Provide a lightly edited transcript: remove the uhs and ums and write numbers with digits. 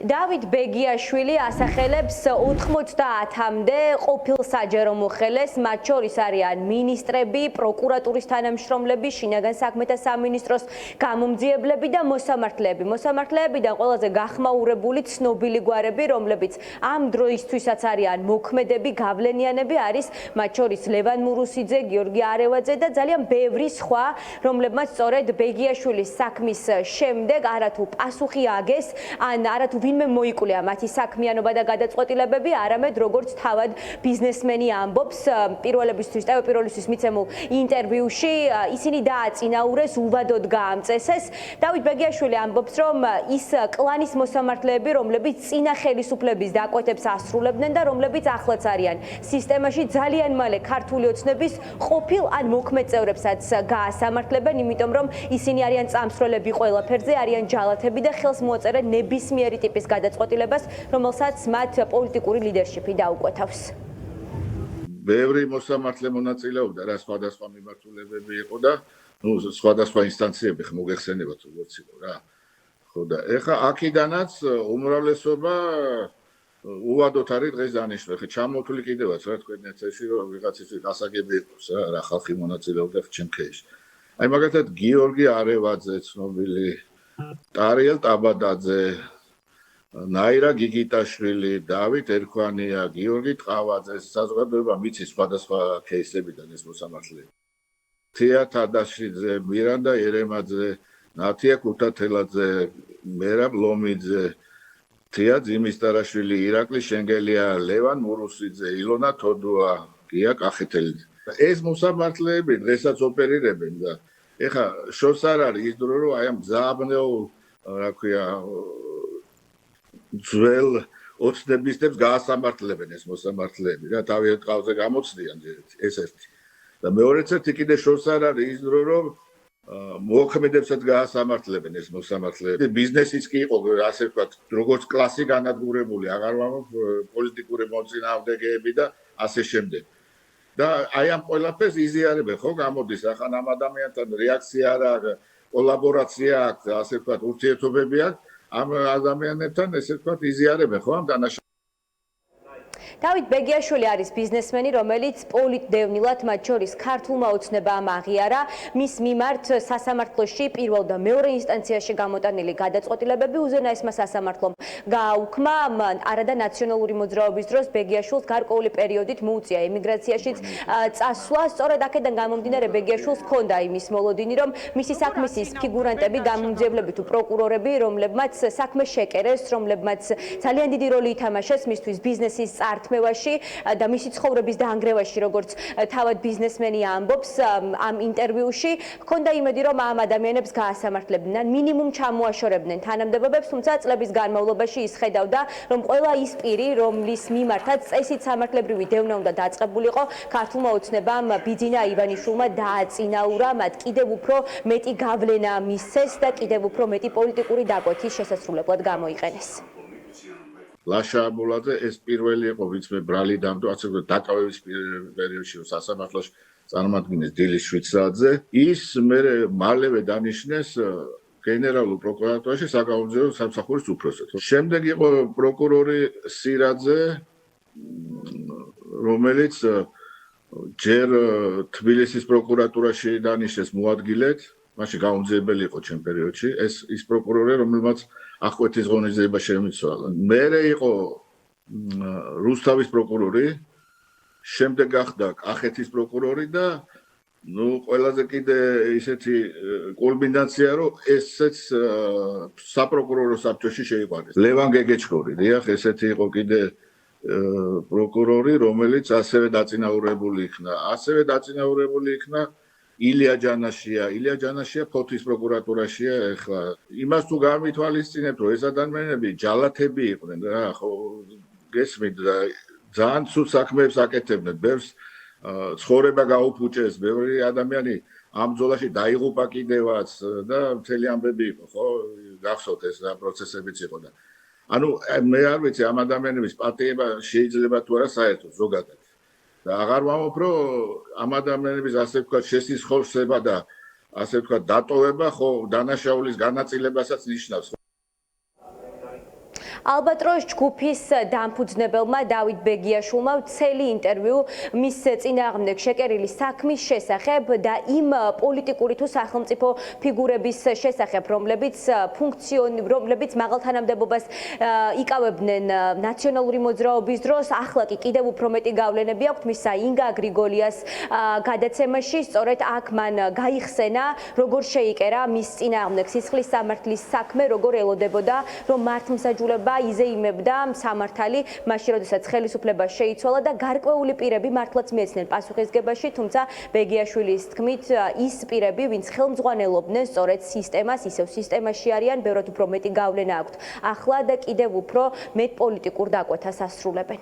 დავით ბეგიაშვილი ასახელებს 90-მდე ყოფილ საჯარო მოხელეს, მათ შორის არიან მინისტრები, პროკურატურის თანამშრომლები, შინაგან საქმეთა სამინისტროს გამომძიებლები და მოსამართლეები. მოსამართლეებიდან ყველაზე გახმაურებული ცნობილი გვარები, რომლებიც ამ დროისთვისაც არიან მოქმედები, გავლენიანები არის, მათ შორის ლევან მურუსიძე, გიორგი არევაძე და ძალიან ბევრი სხვა, რომლებმაც სწორედ ბეგიაშვილის საქმის შემდეგ არათუ პასუხი აგეს, ან არათუ ვინმე მოიკვლია მათი საქმიანობა და გადაწყვეტილებები, არამედ როგორც თავად ბიზნესმენი ამბობს პირველისთვის მიცემულ ინტერვიუში, ისინი დააწინაურეს, უვადოდ გაამწესეს. დავით ბეგიაშვილი ამბობს, რომ ის კლანის მოსამართლეები, რომლებიც წინა ხელისუფლების დაკვეთებს ასრულებდნენ და რომლებიც ახლაც არიან სისტემაში, ძალიან მალე ქართული ოცნების ყოფილ ან მოქმედ წევრებსაც გაასამართლებენ, იმიტომ რომ ისინი არიან წამსვლელები ყველაფერზე, არიან ჯალათები და ხელს მოაწერენ ნებისმიერი ტიპის გადაწყვეტილებას, რომელსაც მათ პოლიტიკური ლიდერშიპი დაუკვეთავს. ბევრი მოსამართლე მონაწილეობდა რა სხვადასხვა მიმართულებები იყო და სხვადასხვა ინსტანციები მოგეხსენებათ როგორც იყო რა. ხო და ეხა აქედანაც უმრავლესობა უვადოთ არის დღეს დანიშნული. ხე ჩამოთვლი კიდევაც რა თქვენ ეცეში რომ ვიღაცის გასაგები იყოს რა ხალხი მონაწილეობდა ჩემქეში. აი მაგალითად გიორგი არევაძე ცნობილი, ტარიელ ტაბადაძე, ნაირა გიგიტაშვილი, დავით ერქვანია, გიორგი ტყავაძე, საზოგადოება მიცის სხვადასხვა кейსებიდან ეს მოსამართლეები. თია თადაშიძე, მირანდა ერემაძე, ნათია ქუთათელაძე, მერაბ ლომიძე, თია ძიმისტარაშვილი, ირაკლი შენგელია, ლევან მურუსიძე, ilona თოდუა, გია კახეთელი. ეს მოსამართლეები დღესაც ოპერირებენ და ეხა შორს არ არის ის დრო რომ აი ამ ძაბნეულ რა ქვია ძველ ოცნებისებს გაასამართლებენ ეს მოსამართლეები რა თავი ყავზე გამოცდიან ეს ერთი და მეორეც ერთი კიდე შორს არ არის ის დრო რომ მოქმედებსაც გაასამართლებენ ეს მოსამართლეები ბიზნესიც კი იყო ასე ვთქვათ როგორც კლასი განადგურებული აღარ ვამბობ პოლიტიკური მოწინააღმდეგეები და ასე შემდეგ და აი ამ ყველაფერს იზიარებენ ხო გამოდის ახლა ამ ადამიანთან რეაქცია არა კოლაბორაცია აქვს ასე ვთქვათ ურთიერთობები აქვს ამ ადამიანებთან ესე ვთქვათ იზიარებენ ხო ამ დანაშაულს დავით ბეგიაშვილი არის ბიზნესმენი, რომელიც პოლიტდევნილად მათ შორის ქართულმა ოცნებამ აღიარა მის მიმართ სასამართლოში პირველ და მეორე ინსტანციაში გამოტანილი გადაწყვეტილებები უზენაესმა სასამართლომ გააუქმა არადა ნაციონალური მოძრაობის დროს ბეგიაშვილს გარკვეული პერიოდით მოუწია ემიგრაციაშიც წასვლა. სწორედ აქედან გამომდინარე ბეგიაშვილს ჰქონდა იმის მოლოდინი, რომ მისი საქმის ის ფიგურანტები, გამომძიებლები თუ პროკურორები, რომლებმაც საქმე შეკერეს, რომლებმაც ძალიან დიდი როლი ითამაშეს მისთვის ბიზნესის წართმევაში და მისი ცხოვრების დაანგრევაში, როგორც თავად ბიზნესმენი ამბობს ამ ინტერვიუში, ჰქონდა იმედი, რომ ამ ადამიანებს გაასამართლებდნენ, მინიმუმ ჩამოაშორებდნენ თანამდებობებს, თუმცა წლების განმავლობაში ის ხედავდა, რომ ყველა ის პირი, რომლის მიმართაც წესით სამართლებრივი დევნა უნდა დაწყებულიყო, ქართულმა ოცნებამ ბიძინა ივანიშვილმა დააწინაურა, მათ კიდევ უფრო მეტი გავლენა მისცეს და კიდევ უფრო მეტი პოლიტიკური დაკვეთის შესასრულებლად გამოიყენეს. ლაშა აბულაძე ეს პირველი იყო ვინც მე ბრალი დამტო ასე ვთქვათ დაკავების პერიოდში სასამართლოში წარმოადგენს დილის 7 საათზე ის მე მალევე დანიშნეს გენერალურ პროკურატურაში საგამოძიებო სამსახურის უფროსად. შემდეგ იყო პროკურორი სირაძე რომელიც ჯერ თბილისის პროკურატურაში დანიშნეს მოადგილედ, მაშინ გამომძიებელი იყო ჩემ პერიოდში, ეს ის პროკურორი რომელმაც ახკვეთის ღონისძიება შემიცვალა. მერე იყო რუსთავის პროკურორი, შემდეგ გახდა კახეთის პროკურორი და ყველაზე კიდე ისეთი კულმინაცია რომ ესეც საპროკურორო საბჭოში შეიყვანეს. ლევან გეგეჩკორი, დიახ, ესეთი იყო კიდე პროკურორი, რომელიც ასევე დაწინაურებული იქნა. ასევე დაწინაურებული იქნა ილია ჯანაშია ფოთის პროკურატურაშია ეხლა. იმას თუ გამითვალისწინებთ, რომ ეს ადამიანები ჯალათები იყვნენ რა, ხო გესმით და ძალიან ცუდ საქმეებს აკეთებდნენ. ბევრს ცხოვრება გაუფუჭეს, ბევრი ადამიანი ამ ბრძოლაში დაიღუპა კიდევაც და მთელი ამბები იყო, ხო? გახსოვთ ეს რა პროცესებიც იყო და ანუ მე არ ვიცი ამ ადამიანების პატიება შეიძლება თუ არა საერთოდ ზოგადად. და აღარ ვამბობ, რომ ამ ადამიანების ასე ვთქვათ შესისხოლსება და ასე ვთქვათ დატოვება ხო დანაშაულის განაწილებასაც ნიშნავს. ალბატროს ჯგუფის დამფუძნებელმა დავით ბეგიაშვილმა ვცელი ინტერვიუ მის წინააღმდეგ შეკერილი საქმის შესახებ და იმ პოლიტიკური თუ სახელმწიფო ფიგურების შესახებ, რომლებიც მაღალ თანამდებობას იკავებდნენ ნაციონალური მოძრაობის დროს, ახლა კი კიდევ უფრო მეტი გავლენები აქვთ მისა ინგა გრიგოლიას გადაცემაში. სწორედ აქ მან გაიხსენა, როგორ შეიკერა მის წინააღმდეგ სისხლის სამართლის საქმე, როგორ ელოდებოდა, რომ მართლმსაჯულება იზეიმებდა სამართალი, მაშინ როდესაც ხელისუფლება შეიცვალა და გარკვეული პირები მართლაც მიეცნენ პასუხისგებაში, თუმცა ბეგიაშვილის თქმით, ის პირები, ვინც ხელმძღვანელობდნენ სწორედ სისტემას, ისევ სისტემაში არიან, ბევრად უფრო მეტი გავლენა აქვთ ახლა და კიდევ უფრო მეტ პოლიტიკურ დაკვეთას ასრულებენ.